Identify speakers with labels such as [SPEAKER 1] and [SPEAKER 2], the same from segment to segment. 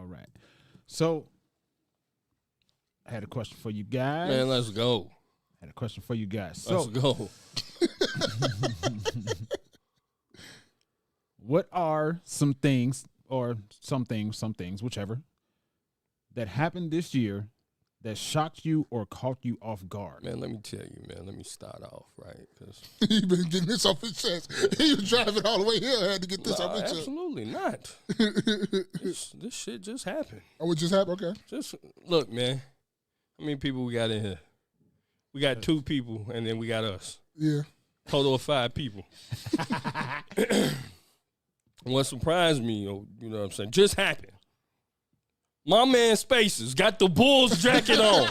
[SPEAKER 1] right. So, I had a question for you guys.
[SPEAKER 2] Man, let's go.
[SPEAKER 1] I had a question for you guys. So,
[SPEAKER 2] Let's go.
[SPEAKER 1] what are some things, whichever, that happened this year that shocked you or caught you off guard?
[SPEAKER 2] Man, let me tell you, man. Let me start off, right? Cause
[SPEAKER 3] He been getting this off his chest. He was driving all the way here. Had to get this off his chest.
[SPEAKER 2] absolutely not. This shit just happened.
[SPEAKER 3] Oh, it just happened? Okay.
[SPEAKER 2] Just look, man. How many people we got in here? We got 2 people, and then we got us.
[SPEAKER 3] Yeah.
[SPEAKER 2] Total of 5 people. What surprised me, you know what I'm saying, just happened. My man Spaces got the Bulls jacket on.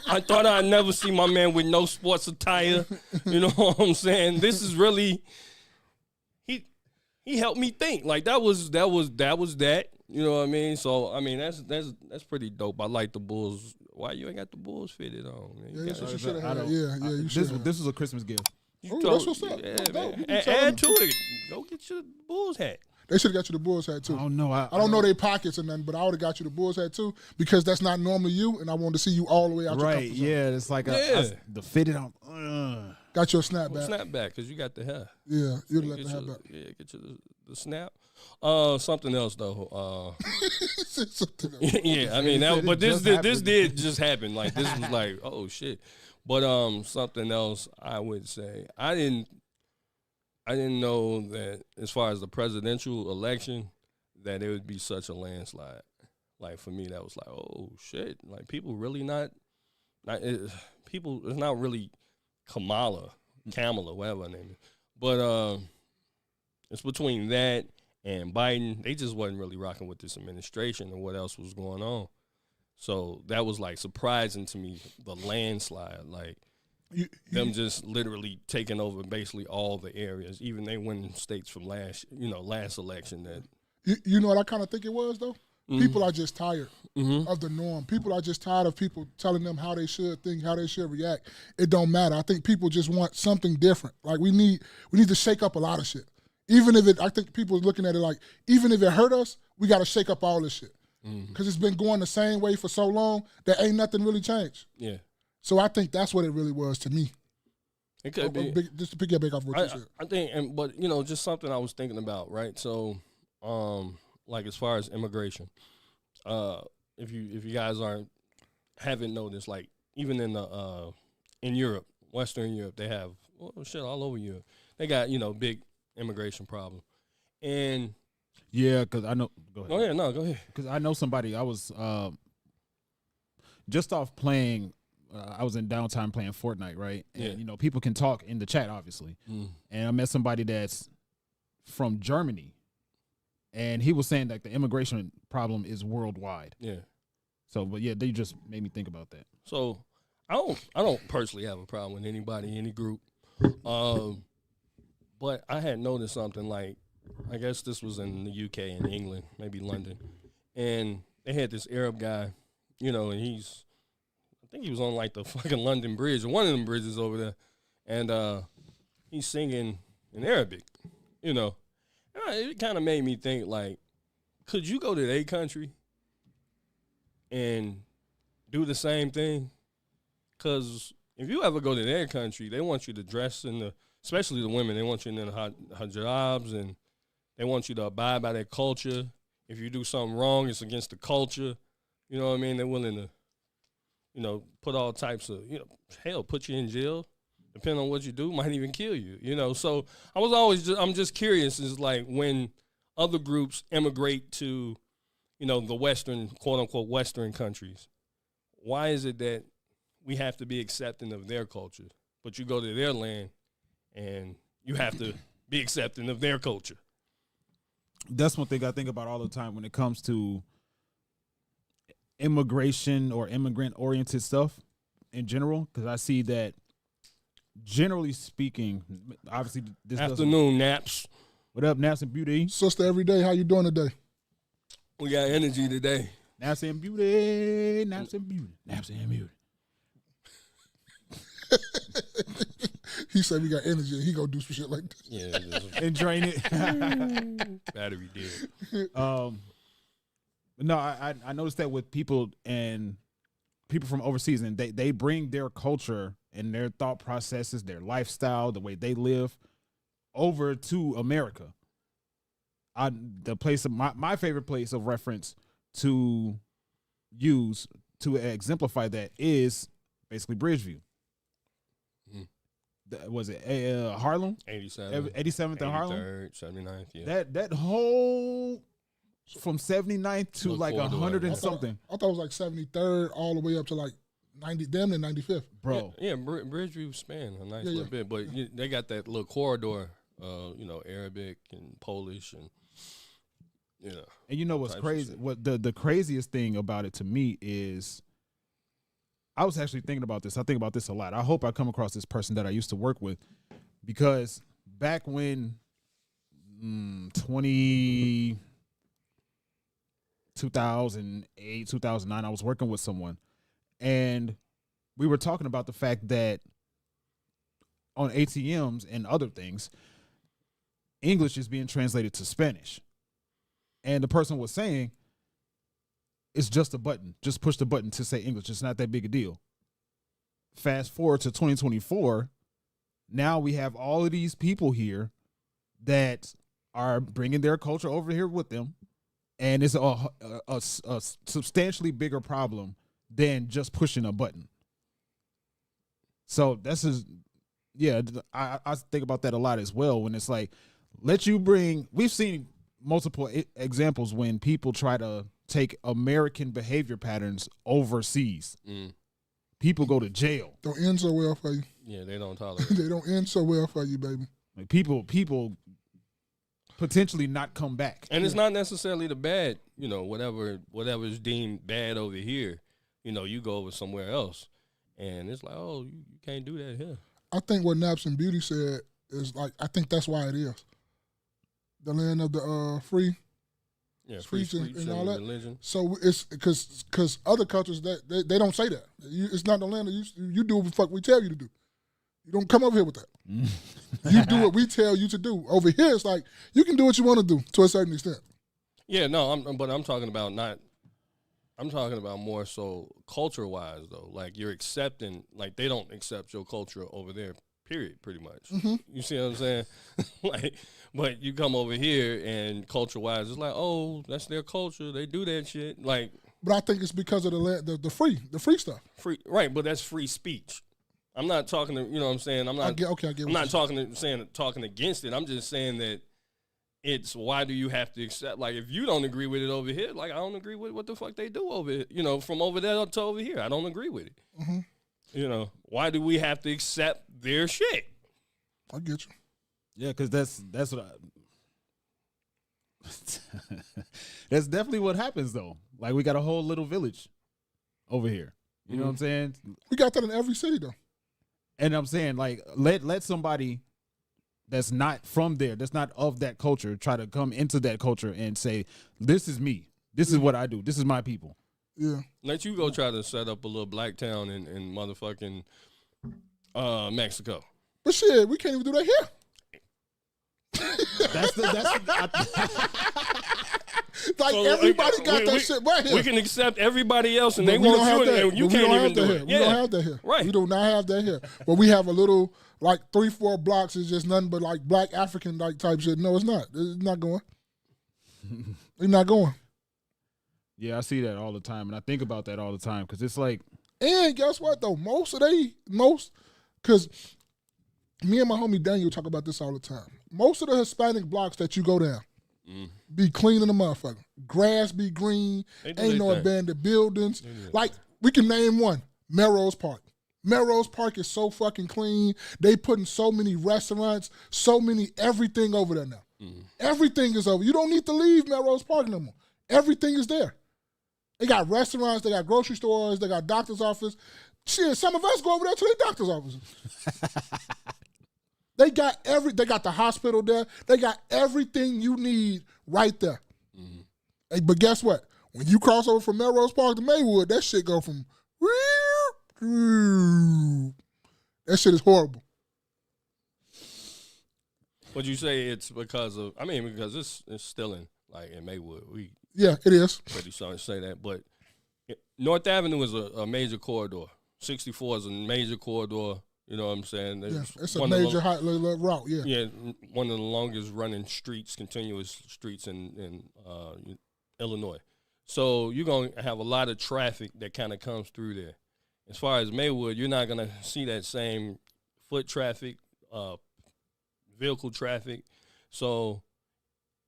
[SPEAKER 2] I thought I'd never see my man with no sports attire. You know what I'm saying? This is really he helped me think. Like that was that. You know what I mean? So I mean that's pretty dope. I like the Bulls. Why you ain't got the Bulls fitted on? Man?
[SPEAKER 3] Yeah, that's what you should have had. Yeah, you should have.
[SPEAKER 1] This is a Christmas gift.
[SPEAKER 3] That's what's up.
[SPEAKER 2] Yeah,
[SPEAKER 3] That's dope.
[SPEAKER 2] man.
[SPEAKER 3] You can
[SPEAKER 2] Add to
[SPEAKER 3] tell them.
[SPEAKER 2] it. Go get your Bulls hat.
[SPEAKER 3] They should have got you the Bulls hat, too.
[SPEAKER 1] Oh, no.
[SPEAKER 3] I don't know their pockets or nothing, but I would have got you the Bulls hat, too, because that's not normally you, and I wanted to see you all the way out your
[SPEAKER 1] Right,
[SPEAKER 3] comfort zone.
[SPEAKER 1] yeah. It's like the fitted on.
[SPEAKER 3] Got your snapback.
[SPEAKER 2] Snapback, because you got the hair.
[SPEAKER 3] Yeah, you'd let the hair back.
[SPEAKER 2] Yeah, get you the snap. Something else though.
[SPEAKER 3] Something else.
[SPEAKER 2] Yeah, I mean, this did just happen. Like this was like, oh shit. But something else I would say, I didn't know that as far as the presidential election, that it would be such a landslide. Like for me, that was like, oh shit. Like people really people. It's not really Kamala, whatever her name is. But it's between that and Biden. They just wasn't really rocking with this administration and what else was going on. So that was like surprising to me, the landslide. Like them just literally taking over basically all the areas, even they winning states from last election. That
[SPEAKER 3] You know what I kind of think it was, though? Mm-hmm. People are just tired of the norm. People are just tired of people telling them how they should think, how they should react. It don't matter. I think people just want something different. Like we need to shake up a lot of shit. Even if I think people are looking at it like, even if it hurt us, we got to shake up all this shit. Because it's been going the same way for so long that ain't nothing really changed.
[SPEAKER 2] Yeah.
[SPEAKER 3] So I think that's what it really was to me.
[SPEAKER 2] It could be.
[SPEAKER 3] Just to pick your back off what you said.
[SPEAKER 2] I think, but just something I was thinking about, right? So, like as far as immigration, if you guys haven't noticed, like even in Europe, Western Europe, they have all over Europe. They got big immigration problem, and
[SPEAKER 1] yeah, because I know. Go ahead.
[SPEAKER 2] Oh yeah, no, go ahead.
[SPEAKER 1] Because I know somebody. I was just off playing. I was in downtime playing Fortnite, right? And
[SPEAKER 2] yeah.
[SPEAKER 1] People can talk in the chat, obviously. And I met somebody that's from Germany, and he was saying that the immigration problem is worldwide.
[SPEAKER 2] Yeah.
[SPEAKER 1] So, but yeah, they just made me think about that.
[SPEAKER 2] So, I don't personally have a problem with anybody, any group. But I had noticed something, like, I guess this was in the UK and England, maybe London, and they had this Arab guy, and I think he was on like the fucking London Bridge, or one of them bridges over there, and he's singing in Arabic, And it kind of made me think, like, could you go to their country and do the same thing? Because if you ever go to their country, they want you to dress especially the women, they want you in the hijabs, and they want you to abide by their culture. If you do something wrong, it's against the culture. You know what I mean? They're willing to, put all types of, hell, put you in jail. Depending on what you do, might even kill you, So I'm just curious, is like when other groups immigrate to, the Western, quote unquote, Western countries, why is it that we have to be accepting of their culture, but you go to their land and you have to be accepting of their culture?
[SPEAKER 1] That's one thing I think about all the time when it comes to immigration or immigrant-oriented stuff in general, because I see that, generally speaking, obviously this
[SPEAKER 2] afternoon naps.
[SPEAKER 1] What up, Naps and Beauty?
[SPEAKER 3] Sister, every day, how you doing today?
[SPEAKER 2] We got energy today.
[SPEAKER 1] Naps and Beauty, Naps and Beauty, Naps and Beauty.
[SPEAKER 3] He said we got energy, and he gonna do some shit like this.
[SPEAKER 2] Yeah,
[SPEAKER 1] and drain it.
[SPEAKER 2] Battery dead.
[SPEAKER 1] No, I noticed that with people from overseas, and they bring their culture and their thought processes, their lifestyle, the way they live over to America. My favorite place of reference to use to exemplify that is basically Bridgeview. Was it Harlem? 87th and Harlem?
[SPEAKER 2] 79th, yeah.
[SPEAKER 1] That whole from 79th to like 100 and something.
[SPEAKER 3] I thought it was like 73rd all the way up to like 90, damn near 95th.
[SPEAKER 1] Bro.
[SPEAKER 2] Yeah, Bridgeview span a nice little bit, but they got that little corridor, Arabic and Polish and,
[SPEAKER 1] And you know what's crazy? What the craziest thing about it to me is, I was actually thinking about this. I think about this a lot. I hope I come across this person that I used to work with, because back when 2008, 2009, I was working with someone, and we were talking about the fact that on ATMs and other things, English is being translated to Spanish. And the person was saying, it's just a button. Just push the button to say English. It's not that big a deal. Fast forward to 2024. Now we have all of these people here that are bringing their culture over here with them. And it's a substantially bigger problem than just pushing a button. So this is, I think about that a lot as well, when it's like, we've seen multiple examples when people try to take American behavior patterns overseas. People go to jail.
[SPEAKER 3] Don't end so well for you.
[SPEAKER 2] Yeah, they don't tolerate.
[SPEAKER 3] They don't end so well for you, baby.
[SPEAKER 1] Like people potentially not come back.
[SPEAKER 2] And it's not necessarily the bad, whatever is deemed bad over here, you go over somewhere else. And it's like, oh, you can't do that here. I
[SPEAKER 3] think what Naps and Beauty said is like, I think that's why it is. The land of the free speech and all that.
[SPEAKER 2] Religion.
[SPEAKER 3] So it's because other cultures, that they don't say that. It's not the land of you do what the fuck we tell you to do. You don't come over here with that. You do what we tell you to do. Over here, it's like you can do what you want to do to a certain extent.
[SPEAKER 2] Yeah, no, I'm talking about I'm talking about more so culture-wise, though. Like, you're accepting, like, they don't accept your culture over there, period, pretty much.
[SPEAKER 3] Mm-hmm.
[SPEAKER 2] You see what I'm saying? Like, but you come over here, and culture-wise, it's like, oh, that's their culture. They do that shit. Like,
[SPEAKER 3] but I think it's because of the free stuff.
[SPEAKER 2] Free, right, but that's free speech. I'm not talking to, you know what I'm saying? I'm not talking against it. I'm just saying that it's, why do you have to accept, like, if you don't agree with it over here, like, I don't agree with what the fuck they do over here, from over there to over here. I don't agree with it.
[SPEAKER 3] Mm-hmm.
[SPEAKER 2] Why do we have to accept their shit?
[SPEAKER 3] I get you.
[SPEAKER 1] Yeah, because that's what that's definitely what happens, though. Like, we got a whole little village over here. You know what I'm saying?
[SPEAKER 3] We got that in every city, though.
[SPEAKER 1] And I'm saying, like, let somebody that's not from there, that's not of that culture, try to come into that culture and say, this is me. This is what I do. This is my people.
[SPEAKER 3] Yeah.
[SPEAKER 2] Let you go try to set up a little black town in motherfucking Mexico.
[SPEAKER 3] But shit, we can't even do that here. Like, so everybody got that shit right here.
[SPEAKER 2] We can accept everybody else, and
[SPEAKER 3] but
[SPEAKER 2] they want you, and you can't even do it.
[SPEAKER 3] We don't have that here. Right. We do not have that here. But we have a little, like, 3-4 blocks is just nothing but, like, black African, like, type shit. No, it's not. It's not going. It's not going.
[SPEAKER 1] Yeah, I see that all the time, and I think about that all the time, because it's like.
[SPEAKER 3] And guess what, though? Because me and my homie Daniel talk about this all the time. Most of the Hispanic blocks that you go down, be clean in the motherfucker. Grass be green. Ain't no abandoned buildings. Like, we can name one. Melrose Park. Melrose Park is so fucking clean. They putting so many restaurants, everything over there now. Everything is over. You don't need to leave Melrose Park no more. Everything is there. They got restaurants. They got grocery stores. They got doctor's office. Shit, some of us go over there to the doctor's office. They got the hospital there. They got everything you need right there. Hey, but guess what? When you cross over from Melrose Park to Maywood, that shit go from that shit is horrible.
[SPEAKER 2] Would you say it's because of? I mean, because it's still in Like in Maywood, we
[SPEAKER 3] it is.
[SPEAKER 2] pretty sorry to say that, but North Avenue is a major corridor. 64 is a major corridor. You know what I'm saying?
[SPEAKER 3] Yeah, it's a major route. Yeah,
[SPEAKER 2] yeah, one of the longest running continuous streets in Illinois. So you're gonna have a lot of traffic that kind of comes through there. As far as Maywood, you're not gonna see that same foot traffic, vehicle traffic. So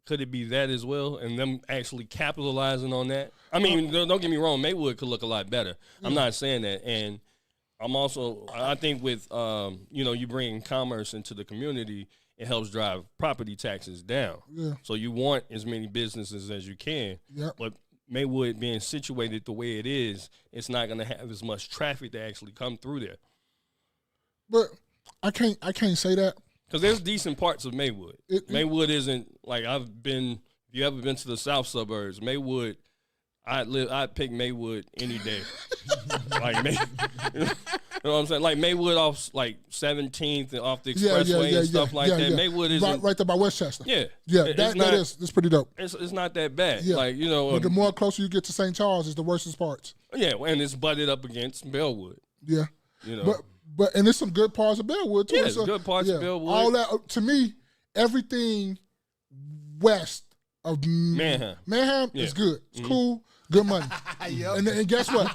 [SPEAKER 2] could it be that as well, and them actually capitalizing on that? I mean, don't get me wrong, Maywood could look a lot better. I'm not saying that, and I think with you bring commerce into the community, it helps drive property taxes down.
[SPEAKER 3] Yeah.
[SPEAKER 2] So you want as many businesses as you can.
[SPEAKER 3] Yep.
[SPEAKER 2] But Maywood being situated the way it is, it's not going to have as much traffic to actually come through there.
[SPEAKER 3] But I can't say that.
[SPEAKER 2] Because there's decent parts of Maywood. Maywood isn't like if you ever been to the south suburbs, Maywood, I'd pick Maywood any day. Like you know what I'm saying? Like Maywood off like 17th and off the expressway and stuff like that. Maywood is
[SPEAKER 3] right there by Westchester.
[SPEAKER 2] Yeah.
[SPEAKER 3] Yeah, that's pretty dope.
[SPEAKER 2] It's not that bad.
[SPEAKER 3] Yeah.
[SPEAKER 2] Like,
[SPEAKER 3] but the more closer you get to St. Charles is the worst parts.
[SPEAKER 2] Yeah, and it's butted up against Bellwood.
[SPEAKER 3] Yeah.
[SPEAKER 2] You know.
[SPEAKER 3] But and there's some good parts of Bellwood too.
[SPEAKER 2] Yeah, it's good parts of Bellwood.
[SPEAKER 3] All that to me, everything west of Manheim is good. It's cool, good money. Yep. And guess what?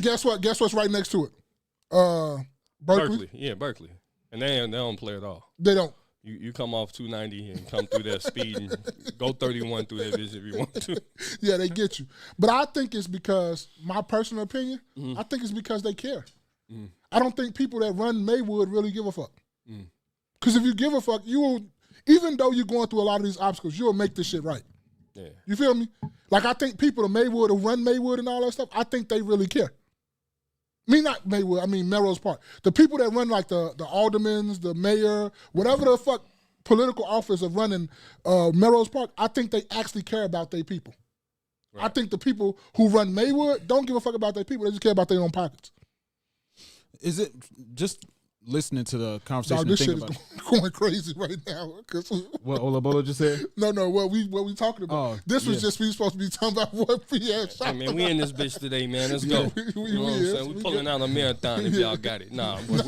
[SPEAKER 3] Guess what's right next to it? Berkeley.
[SPEAKER 2] Yeah, Berkeley. And they don't play at all.
[SPEAKER 3] They don't.
[SPEAKER 2] You come off 290 and come through that speed and go 31 through that bitch if you want to.
[SPEAKER 3] Yeah, they get you. But I think it's because, my personal opinion, I think it's because they care. I don't think people that run Maywood really give a fuck. Because if you give a fuck, you will, even though you're going through a lot of these obstacles, you'll make this shit right.
[SPEAKER 2] Yeah.
[SPEAKER 3] You feel me? Like, I think people that Maywood, who run Maywood and all that stuff, I think they really care. Not Maywood, I mean Melrose Park. The people that run like the aldermans, the mayor, whatever the fuck political office of running Melrose Park, I think they actually care about their people. Right. I think the people who run Maywood don't give a fuck about their people. They just care about their own pockets.
[SPEAKER 1] Is it just listening to the conversation?
[SPEAKER 3] This shit is going crazy right now.
[SPEAKER 1] What Olabola just said?
[SPEAKER 3] No, what we talking about? This was just we supposed to be talking about what we had.
[SPEAKER 2] I mean, we in this bitch today, man. Let's go. You know what I'm saying? We pulling out a marathon if y'all got it. Nah. You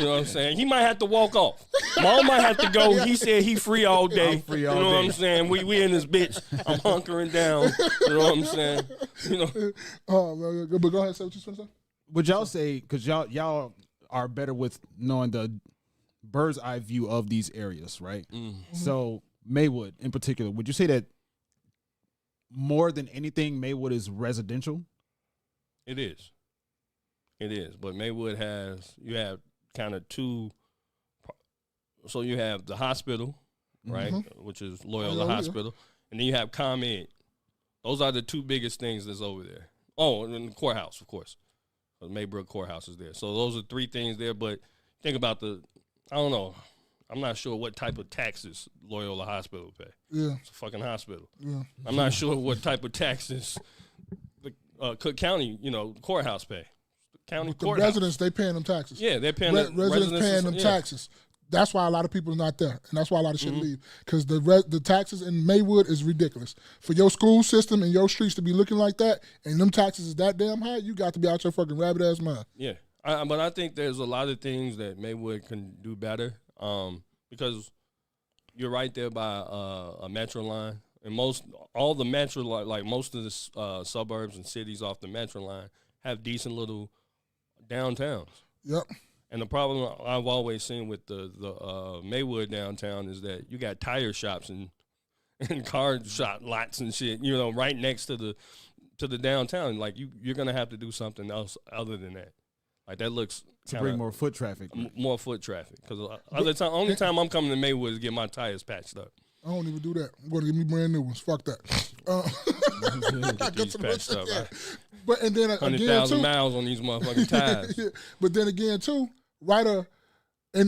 [SPEAKER 2] know what I'm saying? He might have to walk off. Mom might have to go. He said he free all day. You know what I'm saying? We in this bitch. I'm hunkering down. You know what I'm saying? You know.
[SPEAKER 3] Oh, but go ahead. Say what you want to say.
[SPEAKER 1] Would y'all say, because y'all are better with knowing the bird's eye view of these areas, right? Mm-hmm. So Maywood in particular, would you say that more than anything, Maywood is residential?
[SPEAKER 2] It is. But Maywood you have kind of two. So you have the hospital, right, which is Loyola Hospital, and then you have ComEd. Those are the two biggest things that's over there. Oh, and the courthouse, of course. The Maybrook Courthouse is there. So those are three things there. But think about I don't know. I'm not sure what type of taxes Loyola Hospital pay.
[SPEAKER 3] Yeah.
[SPEAKER 2] It's a fucking hospital.
[SPEAKER 3] Yeah.
[SPEAKER 2] I'm not sure what type of taxes the Cook County, courthouse pay. The courthouse.
[SPEAKER 3] Residents, they paying them taxes.
[SPEAKER 2] Yeah, they're paying
[SPEAKER 3] residents paying them taxes. That's why a lot of people are not there, and that's why a lot of shit leave. Because the taxes in Maywood is ridiculous. For your school system and your streets to be looking like that, and them taxes is that damn high, you got to be out your fucking rabbit ass mind.
[SPEAKER 2] Yeah, but I think there's a lot of things that Maywood can do better. Because you're right there by a metro line, and all the metro like most of the suburbs and cities off the metro line have decent little downtowns.
[SPEAKER 3] Yep.
[SPEAKER 2] And the problem I've always seen with the Maywood downtown is that you got tire shops and car shop lots and shit, right next to the downtown. Like you're gonna have to do something else other than that. Like that looks
[SPEAKER 1] to bring more foot traffic.
[SPEAKER 2] More foot traffic. Because only time I'm coming to Maywood is get my tires patched up.
[SPEAKER 3] I don't even do that. I'm going to give me brand new ones. Fuck that.
[SPEAKER 2] Get these patched up.
[SPEAKER 3] Yeah. But and then
[SPEAKER 2] 100,000 miles on these motherfucking tires.
[SPEAKER 3] Yeah. But then again too, and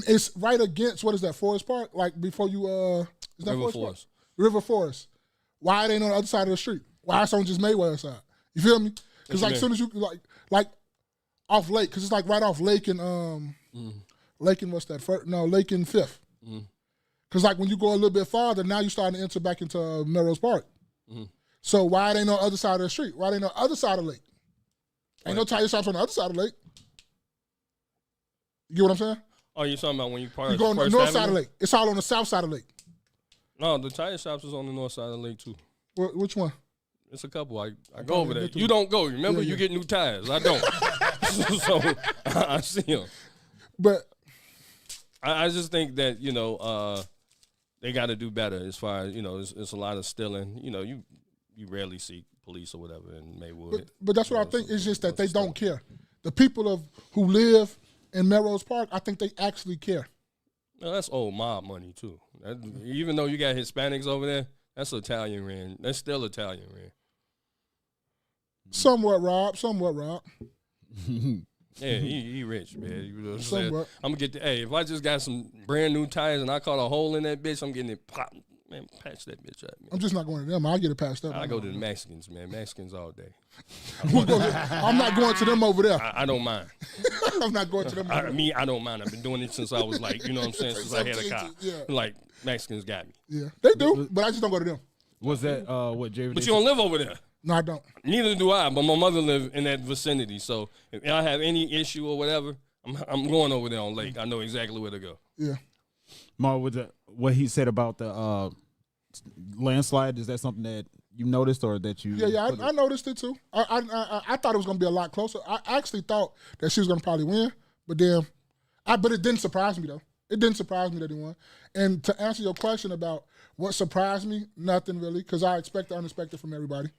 [SPEAKER 3] it's right against, what is that, Forest Park? Like before you is that
[SPEAKER 2] River
[SPEAKER 3] Forest? River Forest. Why it ain't on the other side of the street? Why it's on just Mayweather side? You feel me? Because like as soon as you like off Lake, because it's like right off Lake and Lake and what's that? Lake and Fifth. Because like when you go a little bit farther, now you're starting to enter back into Melrose Park.
[SPEAKER 2] Mm-hmm.
[SPEAKER 3] So why it ain't no other side of the street? Why it ain't no other side of the lake? Ain't no tire shops on the other side of the lake. You get what I'm saying?
[SPEAKER 2] Oh, you talking about when you park?
[SPEAKER 3] You go on the north side of the lake. It's all on the south side of the lake.
[SPEAKER 2] No, the tire shops is on the north side of the lake too.
[SPEAKER 3] Which one?
[SPEAKER 2] It's a couple. I go over there. You don't go. Remember, you get new tires. I don't. So I see them.
[SPEAKER 3] But
[SPEAKER 2] I just think that they got to do better as far as it's a lot of stealing. You rarely see police or whatever in Maywood.
[SPEAKER 3] But that's what I think. It's just that they don't care. The people who live in Melrose Park, I think they actually care.
[SPEAKER 2] No, that's old mob money too. Even though you got Hispanics over there, that's Italian rent. That's still Italian rent.
[SPEAKER 3] Somewhat, Rob.
[SPEAKER 2] Yeah, he rich, man. You know what I'm saying?
[SPEAKER 3] Somewhat.
[SPEAKER 2] I'm gonna get if I just got some brand new tires and I caught a hole in that bitch, I'm getting it popped. Man, patch that bitch up, man.
[SPEAKER 3] I'm just not going to them. I'll get it patched up.
[SPEAKER 2] I go to the Mexicans, man. Mexicans all day.
[SPEAKER 3] I'm not going to them over there.
[SPEAKER 2] I don't mind.
[SPEAKER 3] I'm not going to them over there.
[SPEAKER 2] I don't mind. I've been doing it since I was like, you know what I'm saying, since I had a car.
[SPEAKER 3] Yeah.
[SPEAKER 2] Like, Mexicans got me.
[SPEAKER 3] Yeah, they do, but I just don't go to them.
[SPEAKER 1] Was that what Jerry?
[SPEAKER 2] But you don't live over there.
[SPEAKER 3] No, I don't.
[SPEAKER 2] Neither do I, but my mother lived in that vicinity. So if I have any issue or whatever, I'm going over there on Lake. I know exactly where to go.
[SPEAKER 3] Yeah.
[SPEAKER 1] Mar, with what he said about the landslide, is that something that you noticed or that you?
[SPEAKER 3] Yeah, I noticed it too. I thought it was going to be a lot closer. I actually thought that she was going to probably win, but but it didn't surprise me though. It didn't surprise me that he won. And to answer your question about what surprised me, nothing really, because I expect the unexpected from everybody.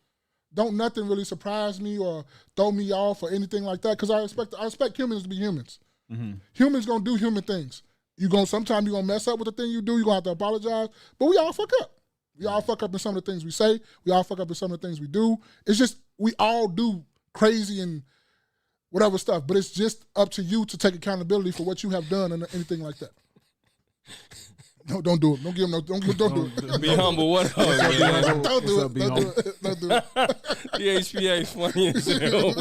[SPEAKER 3] Don't nothing really surprise me or throw me off or anything like that, because I expect humans to be humans. Mm-hmm. Humans gonna do human things. Sometimes you're gonna mess up with the thing you do. You're gonna have to apologize, but we all fuck up. We all fuck up in some of the things we say. We all fuck up in some of the things we do. It's just we all do crazy and whatever stuff, but it's just up to you to take accountability for what you have done and anything like that. No, don't do it. Don't give him no. Don't do it.
[SPEAKER 2] Be humble. What?
[SPEAKER 3] Don't do it. Don't do it.
[SPEAKER 2] The HPA is funny as hell.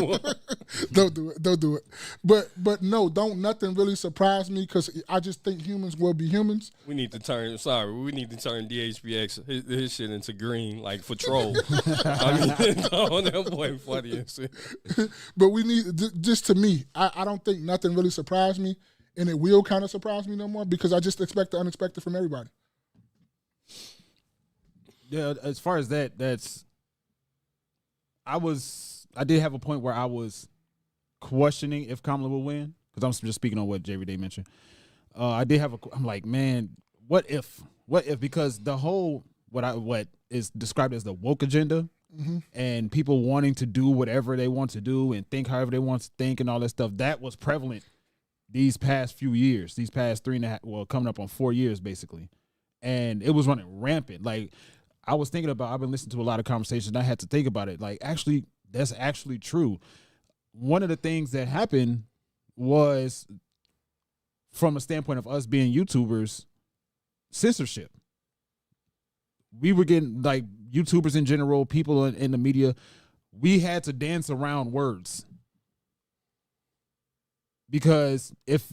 [SPEAKER 3] Don't do it. But no, don't nothing really surprise me, because I just think humans will be humans.
[SPEAKER 2] We need to turn DHPX his shit into green, like for troll. That boy funny as shit.
[SPEAKER 3] But we need, just to me, I don't think nothing really surprised me. And it will kind of surprise me no more, because I just expect the unexpected from everybody.
[SPEAKER 1] Yeah, as far as that, I did have a point where I was questioning if Kamala will win, because I'm just speaking on what Jerry Day mentioned. I'm like, man, what if? Because the whole what is described as the woke agenda, mm-hmm. and people wanting to do whatever they want to do and think however they want to think and all that stuff, that was prevalent these past few years, these past 3.5, well, coming up on 4 years, basically. And it was running rampant. Like, I've been listening to a lot of conversations, and I had to think about it. Like, actually, that's actually true. One of the things that happened was, from a standpoint of us being YouTubers, censorship. We were getting, like, YouTubers in general, people in the media, we had to dance around words. Because if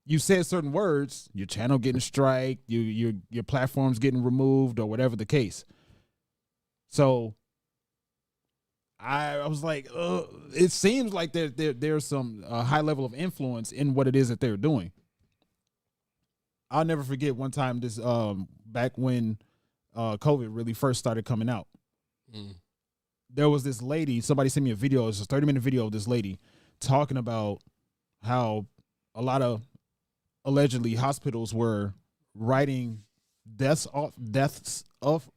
[SPEAKER 1] you said certain words, your channel getting striked, your platform's getting removed, or whatever the case. So I was like, it seems like there's some high level of influence in what it is that they're doing. I'll never forget one time this back when COVID really first started coming out. There was this lady, somebody sent me a video, it was a 30-minute video of this lady talking about how a lot of allegedly hospitals were writing deaths off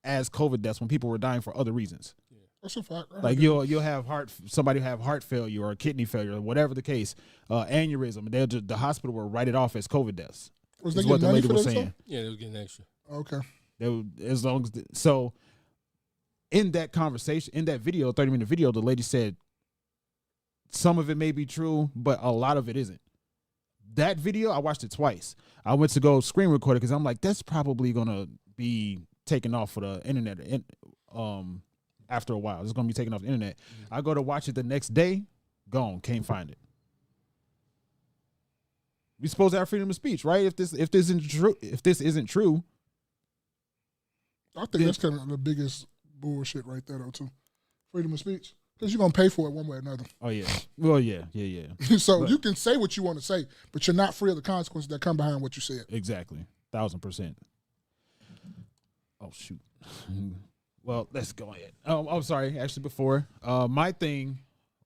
[SPEAKER 1] as COVID deaths when people were dying for other reasons.
[SPEAKER 3] Yeah. That's a fact.
[SPEAKER 1] Like you'll have somebody have heart failure or kidney failure or whatever the case, aneurysm. The hospital will write it off as COVID deaths.
[SPEAKER 3] Was they what the lady was saying?
[SPEAKER 2] Yeah, they were getting extra.
[SPEAKER 3] Okay.
[SPEAKER 1] So in that conversation, in that video, 30-minute video, the lady said, some of it may be true, but a lot of it isn't. That video, I watched it twice. I went to go screen record it because I'm like, that's probably going to be taken off for the internet after a while. It's going to be taken off the internet. Mm-hmm. I go to watch it the next day, gone, can't find it. We supposed to have freedom of speech, right? If this isn't true,
[SPEAKER 3] I think that's kind of the biggest bullshit right there, though, too. Freedom of speech. Because you're going to pay for it one way or another.
[SPEAKER 1] Oh, yeah. Well, yeah.
[SPEAKER 3] So
[SPEAKER 1] but,
[SPEAKER 3] you can say what you want to say, but you're not free of the consequences that come behind what you said.
[SPEAKER 1] Exactly. 1,000%. Oh, shoot. Well, let's go ahead. I'm sorry. Actually, before. My thing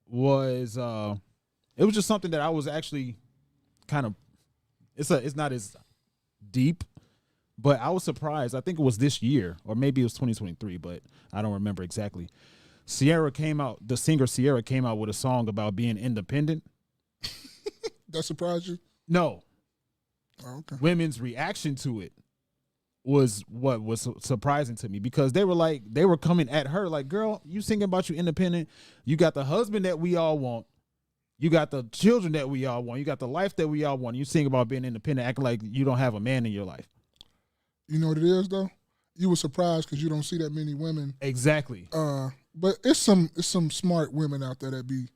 [SPEAKER 1] was, it was just something that I was actually kind of, it's not as deep, but I was surprised. I think it was this year, or maybe it was 2023, but I don't remember exactly. The singer Sierra came out with a song about being independent.
[SPEAKER 3] That surprised you?
[SPEAKER 1] No.
[SPEAKER 3] Oh, okay.
[SPEAKER 1] Women's reaction to it was what was surprising to me, because they were coming at her like, girl, you singing about you independent. You got the husband that we all want. You got the children that we all want. You got the life that we all want. You sing about being independent, acting like you don't have a man in your life.
[SPEAKER 3] You know what it is, though? You were surprised because you don't see that many women.
[SPEAKER 1] Exactly.
[SPEAKER 3] But it's some smart women out there that be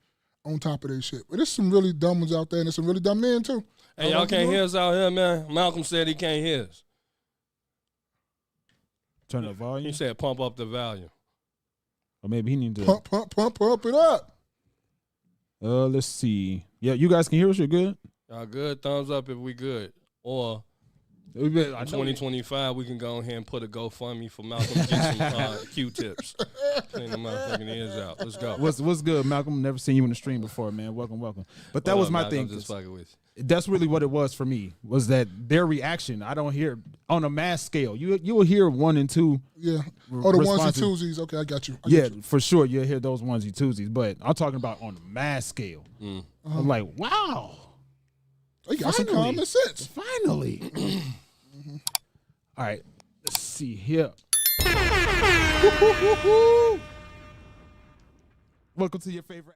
[SPEAKER 3] on top of their shit. But there's some really dumb ones out there, and there's some really dumb men, too.
[SPEAKER 2] Hey, y'all can't hear us out here, man. Malcolm said he can't hear us.
[SPEAKER 1] Turn up volume?
[SPEAKER 2] He said pump up the volume.
[SPEAKER 1] Or maybe he need to...
[SPEAKER 3] Pump it up.
[SPEAKER 1] Let's see. Yeah, you guys can hear us? You're good?
[SPEAKER 2] Y'all good? Thumbs up if we good. Or... in 2025, we can go ahead and put a GoFundMe for Malcolm to get some Q-tips. Clean the motherfucking ears out. Let's go.
[SPEAKER 1] What's good, Malcolm? Never seen you in the stream before, man. Welcome. But that was my thing.
[SPEAKER 2] Just fucking with you.
[SPEAKER 1] That's really what it was for me, was that their reaction. I don't hear on a mass scale. You will hear 1 and 2.
[SPEAKER 3] Yeah. Oh, the ones and twosies. Okay, I got you.
[SPEAKER 1] Yeah, for sure. You'll hear those onesie twosies. But I'm talking about on a mass scale. I'm like, wow.
[SPEAKER 3] They got some common sense.
[SPEAKER 1] Finally. All right, let's see here. Welcome to your favorite.